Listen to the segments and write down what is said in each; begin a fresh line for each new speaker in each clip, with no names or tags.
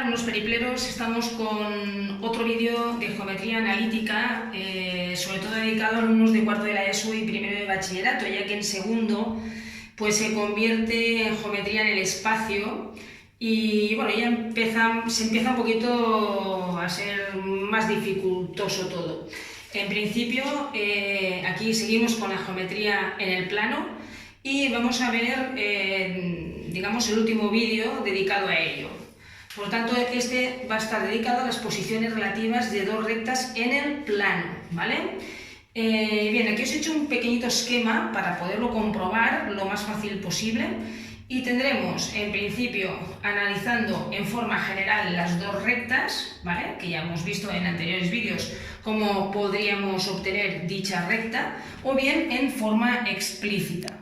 Unos peripleros, estamos con otro vídeo de geometría analítica, sobre todo dedicado a alumnos de cuarto de la ESO y primero de bachillerato, ya que en segundo pues se convierte en geometría en el espacio y bueno, se empieza un poquito a ser más dificultoso todo. En principio, aquí seguimos con la geometría en el plano y vamos a ver, digamos, el último vídeo dedicado a ello. Por lo tanto, este va a estar dedicado a las posiciones relativas de dos rectas en el plano, ¿vale? Bien, aquí os he hecho un pequeñito esquema para poderlo comprobar lo más fácil posible y tendremos, en principio, analizando en forma general las dos rectas, ¿vale? Que ya hemos visto en anteriores vídeos cómo podríamos obtener dicha recta, o bien en forma explícita.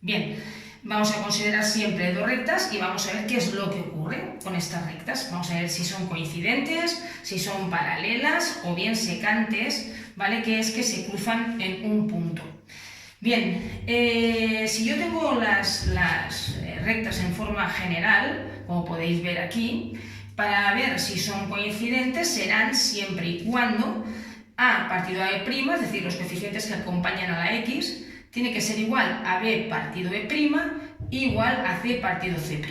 Bien, vamos a considerar siempre dos rectas y vamos a ver qué es lo que ocurre con estas rectas. Vamos a ver si son coincidentes, si son paralelas o bien secantes, ¿vale? Que es que se cruzan en un punto. Bien, si yo tengo las rectas en forma general, como podéis ver aquí, para ver si son coincidentes serán siempre y cuando a partido a b', es decir, los coeficientes que acompañan a la x, tiene que ser igual a b partido b' igual a c partido c'.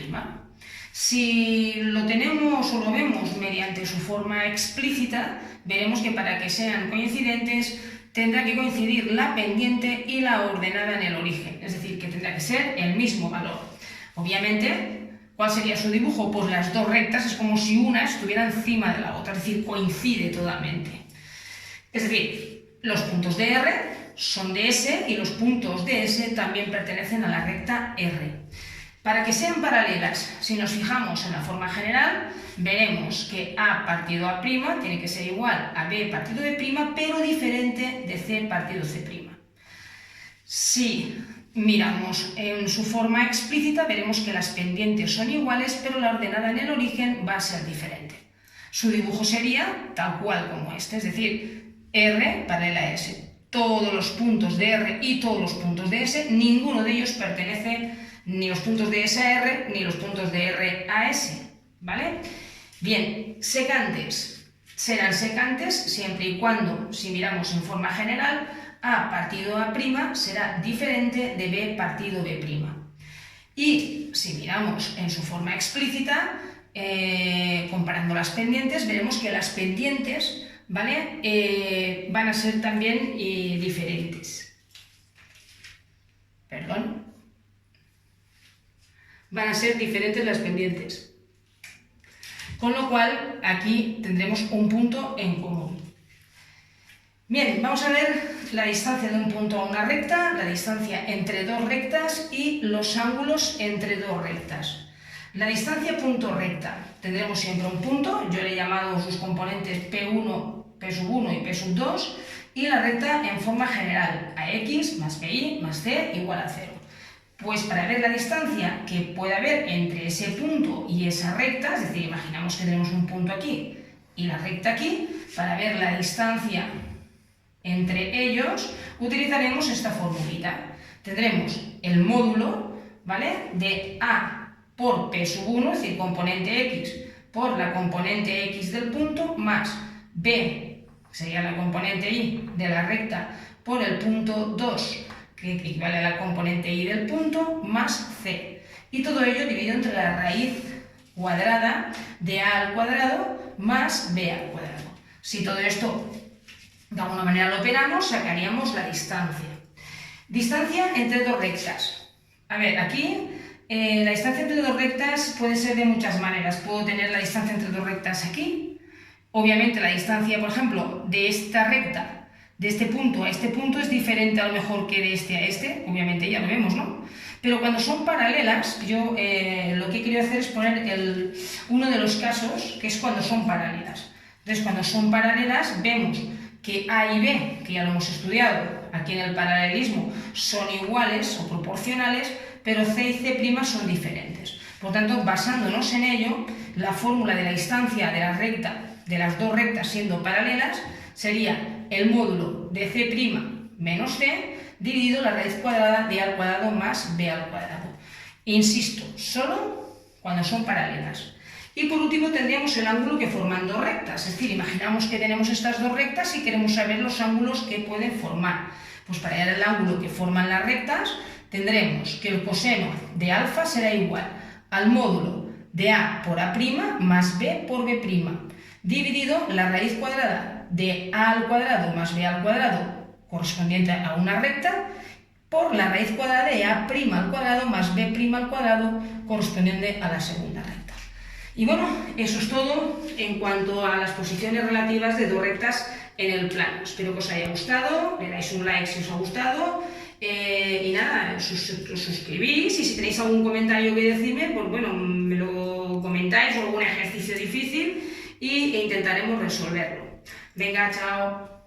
Si lo tenemos o lo vemos mediante su forma explícita, veremos que para que sean coincidentes tendrá que coincidir la pendiente y la ordenada en el origen, es decir, que tendrá que ser el mismo valor. Obviamente, ¿cuál sería su dibujo? Pues las dos rectas es como si una estuviera encima de la otra, es decir, coincide totalmente. Es decir, los puntos de R son de S y los puntos de S también pertenecen a la recta R. Para que sean paralelas, si nos fijamos en la forma general, veremos que A partido A' tiene que ser igual a B partido B', pero diferente de C partido C'. Si miramos en su forma explícita, veremos que las pendientes son iguales, pero la ordenada en el origen va a ser diferente. Su dibujo sería tal cual como este, es decir, R paralela a S. Todos los puntos de R y todos los puntos de S, ninguno de ellos pertenece ni los puntos de S a R ni los puntos de R a S, ¿vale? Bien, secantes. Serán secantes siempre y cuando, si miramos en forma general, A partido A' será diferente de B partido B'. Y si miramos en su forma explícita, comparando las pendientes, veremos que las pendientes, ¿vale? Van a ser también diferentes. Perdón. Van a ser diferentes las pendientes. Con lo cual, aquí tendremos un punto en común. Bien, vamos a ver la distancia de un punto a una recta, la distancia entre dos rectas y los ángulos entre dos rectas. La distancia punto recta, tendremos siempre un punto, yo le he llamado sus componentes P1, P1 y P2, y la recta en forma general, AX más BY más C igual a 0. Pues para ver la distancia que puede haber entre ese punto y esa recta, es decir, imaginamos que tenemos un punto aquí y la recta aquí, para ver la distancia entre ellos utilizaremos esta formulita. Tendremos el módulo, ¿vale?, de A por P1, es decir, componente X por la componente X del punto, más B, que sería la componente Y de la recta, por el punto 2, que equivale a la componente Y del punto, más C. Y todo ello dividido entre la raíz cuadrada de A al cuadrado más B al cuadrado. Si todo esto de alguna manera lo operamos, sacaríamos la distancia. Distancia entre dos rectas. A ver, aquí la distancia entre dos rectas puede ser de muchas maneras. Puedo tener la distancia entre dos rectas aquí. Obviamente la distancia, por ejemplo, de esta recta, de este punto a este punto, es diferente a lo mejor que de este a este. Obviamente ya lo vemos, ¿no? Pero cuando son paralelas, yo lo que he querido hacer es poner uno de los casos, que es cuando son paralelas. Entonces, cuando son paralelas, vemos que A y B, que ya lo hemos estudiado aquí en el paralelismo, son iguales o proporcionales, pero C y C' son diferentes. Por tanto, basándonos en ello, la fórmula de la distancia de la recta, de las dos rectas siendo paralelas, sería el módulo de C' menos C dividido la raíz cuadrada de A al cuadrado más B al cuadrado. Insisto, solo cuando son paralelas. Y por último tendríamos el ángulo que forman dos rectas, es decir, imaginamos que tenemos estas dos rectas y queremos saber los ángulos que pueden formar. Pues para hallar el ángulo que forman las rectas tendremos que el coseno de alfa será igual al módulo de a por a' más b por b', dividido la raíz cuadrada de a al cuadrado más b al cuadrado correspondiente a una recta por la raíz cuadrada de a' al cuadrado más b' al cuadrado correspondiente a la segunda recta. Y bueno, eso es todo en cuanto a las posiciones relativas de dos rectas en el plano. Espero que os haya gustado, le dais un like si os ha gustado y nada, os suscribís y si tenéis algún comentario que decirme, pues bueno, me lo comentáis o algún ejercicio difícil e intentaremos resolverlo. Venga, chao.